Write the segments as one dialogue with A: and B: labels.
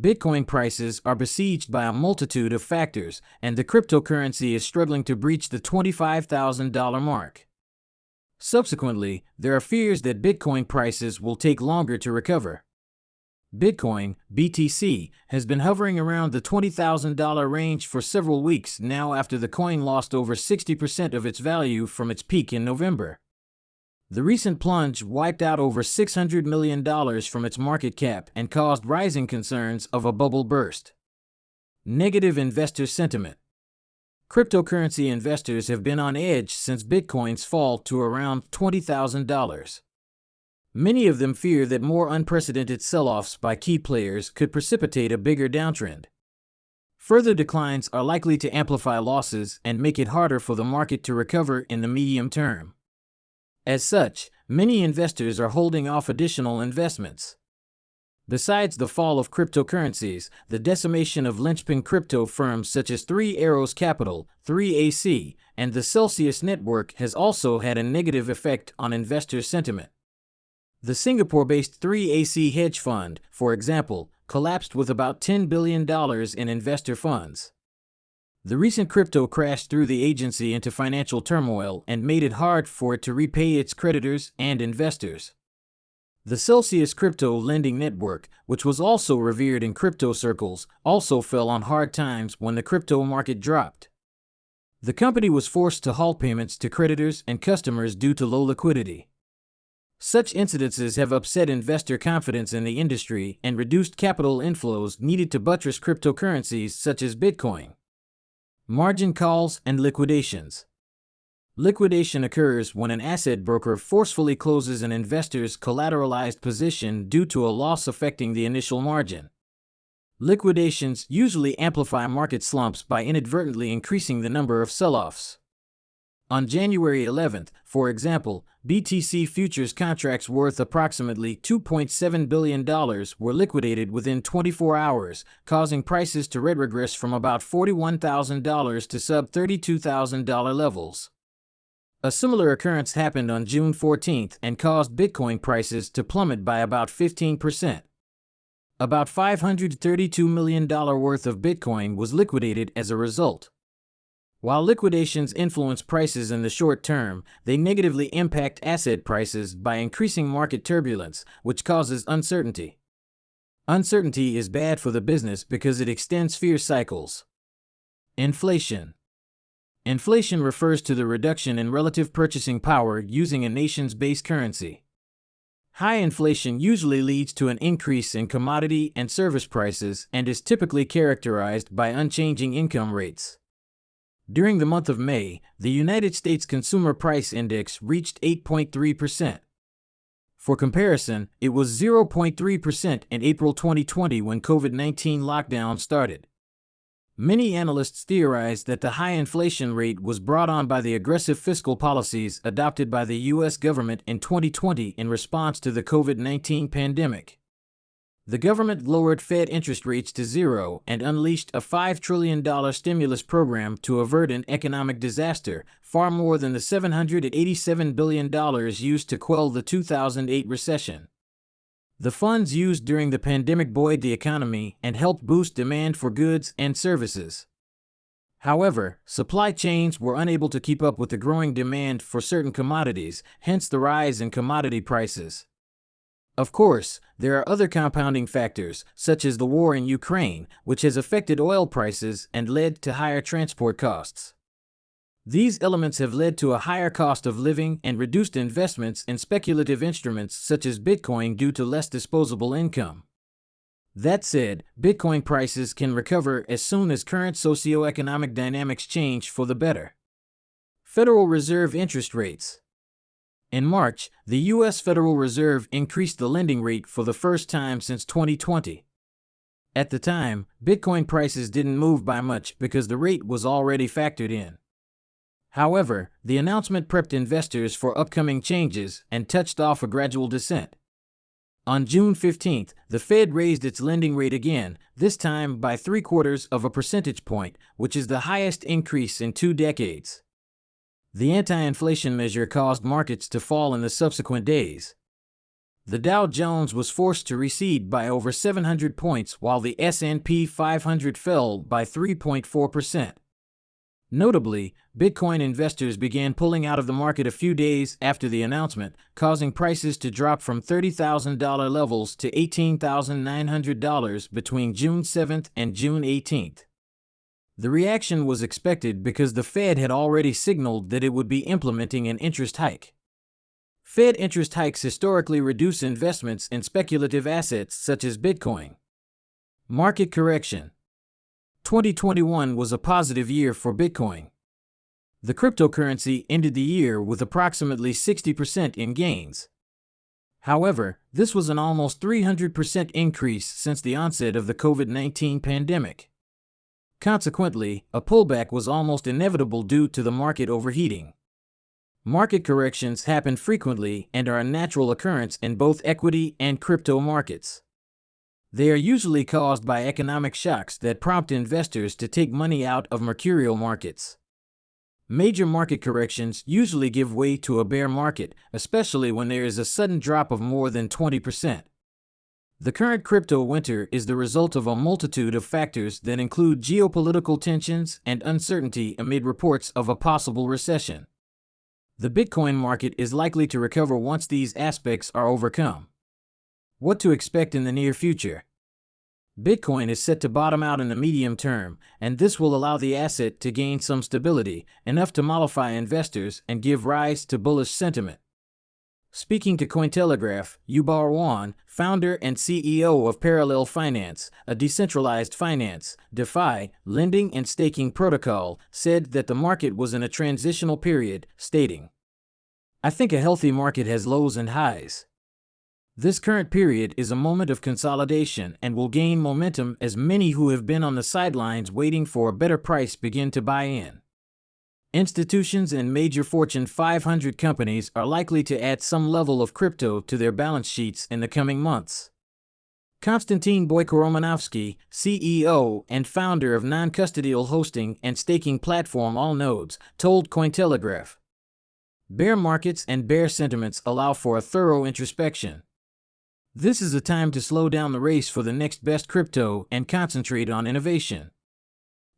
A: Bitcoin prices are besieged by a multitude of factors, and the cryptocurrency is struggling to breach the $25,000 mark. Subsequently, there are fears that Bitcoin prices will take longer to recover. Bitcoin, BTC, has been hovering around the $20,000 range for several weeks now after the coin lost over 60% of its value from its peak in November. The recent plunge wiped out over $600 million from its market cap and caused rising concerns of a bubble burst. Negative investor sentiment. Cryptocurrency investors have been on edge since Bitcoin's fall to around $20,000. Many of them fear that more unprecedented sell-offs by key players could precipitate a bigger downtrend. Further declines are likely to amplify losses and make it harder for the market to recover in the medium term. As such, many investors are holding off additional investments. Besides the fall of cryptocurrencies, the decimation of linchpin crypto firms such as Three Arrows Capital, 3AC, and the Celsius Network has also had a negative effect on investor sentiment. The Singapore-based 3AC hedge fund, for example, collapsed with about $10 billion in investor funds. The recent crypto crash threw the agency into financial turmoil and made it hard for it to repay its creditors and investors. The Celsius Crypto Lending Network, which was also revered in crypto circles, also fell on hard times when the crypto market dropped. The company was forced to halt payments to creditors and customers due to low liquidity. Such incidences have upset investor confidence in the industry and reduced capital inflows needed to buttress cryptocurrencies such as Bitcoin. Margin calls and liquidations. Liquidation occurs when an asset broker forcefully closes an investor's collateralized position due to a loss affecting the initial margin. Liquidations usually amplify market slumps by inadvertently increasing the number of sell-offs. On January 11th, for example, BTC futures contracts worth approximately $2.7 billion were liquidated within 24 hours, causing prices to regress from about $41,000 to sub-$32,000 levels. A similar occurrence happened on June 14th and caused Bitcoin prices to plummet by about 15%. About $532 million worth of Bitcoin was liquidated as a result. While liquidations influence prices in the short term, they negatively impact asset prices by increasing market turbulence, which causes uncertainty. Uncertainty is bad for the business because it extends fear cycles. Inflation. Inflation refers to the reduction in relative purchasing power using a nation's base currency. High inflation usually leads to an increase in commodity and service prices and is typically characterized by unchanging income rates. During the month of May, the United States Consumer Price Index reached 8.3%. For comparison, it was 0.3% in April 2020 when COVID-19 lockdown started. Many analysts theorize that the high inflation rate was brought on by the aggressive fiscal policies adopted by the U.S. government in 2020 in response to the COVID-19 pandemic. The government lowered Fed interest rates to zero and unleashed a $5 trillion stimulus program to avert an economic disaster, far more than the $787 billion used to quell the 2008 recession. The funds used during the pandemic buoyed the economy and helped boost demand for goods and services. However, supply chains were unable to keep up with the growing demand for certain commodities, hence the rise in commodity prices. Of course, there are other compounding factors, such as the war in Ukraine, which has affected oil prices and led to higher transport costs. These elements have led to a higher cost of living and reduced investments in speculative instruments such as Bitcoin due to less disposable income. That said, Bitcoin prices can recover as soon as current socioeconomic dynamics change for the better. Federal Reserve interest rates. In March, the U.S. Federal Reserve increased the lending rate for the first time since 2020. At the time, Bitcoin prices didn't move by much because the rate was already factored in. However, the announcement prepped investors for upcoming changes and touched off a gradual descent. On June 15th, the Fed raised its lending rate again, this time by 0.75 percentage point, which is the highest increase in 2 decades. The anti-inflation measure caused markets to fall in the subsequent days. The Dow Jones was forced to recede by over 700 points while the S&P 500 fell by 3.4%. Notably, Bitcoin investors began pulling out of the market a few days after the announcement, causing prices to drop from $30,000 levels to $18,900 between June 7th and June 18th. The reaction was expected because the Fed had already signaled that it would be implementing an interest hike. Fed interest hikes historically reduce investments in speculative assets such as Bitcoin. Market correction. 2021 was a positive year for Bitcoin. The cryptocurrency ended the year with approximately 60% in gains. However, this was an almost 300% increase since the onset of the COVID-19 pandemic. Consequently, a pullback was almost inevitable due to the market overheating. Market corrections happen frequently and are a natural occurrence in both equity and crypto markets. They are usually caused by economic shocks that prompt investors to take money out of mercurial markets. Major market corrections usually give way to a bear market, especially when there is a sudden drop of more than 20%. The current crypto winter is the result of a multitude of factors that include geopolitical tensions and uncertainty amid reports of a possible recession. The Bitcoin market is likely to recover once these aspects are overcome. What to expect in the near future? Bitcoin is set to bottom out in the medium term, and this will allow the asset to gain some stability, enough to mollify investors and give rise to bullish sentiment. Speaking to Cointelegraph, Yubar Wan, founder and CEO of Parallel Finance, a decentralized finance, DeFi, lending and staking protocol, said that the market was in a transitional period, stating, "I think a healthy market has lows and highs. This current period is a moment of consolidation and will gain momentum as many who have been on the sidelines waiting for a better price begin to buy in. Institutions and major Fortune 500 companies are likely to add some level of crypto to their balance sheets in the coming months." Konstantin Boyko-Romanovsky, CEO and founder of non-custodial hosting and staking platform Allnodes, told Cointelegraph, "Bear markets and bear sentiments allow for a thorough introspection. This is a time to slow down the race for the next best crypto and concentrate on innovation.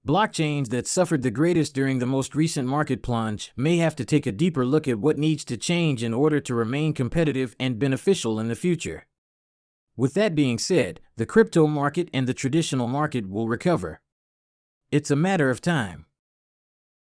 A: Blockchains that suffered the greatest during the most recent market plunge may have to take a deeper look at what needs to change in order to remain competitive and beneficial in the future." With that being said, the crypto market and the traditional market will recover. It's a matter of time.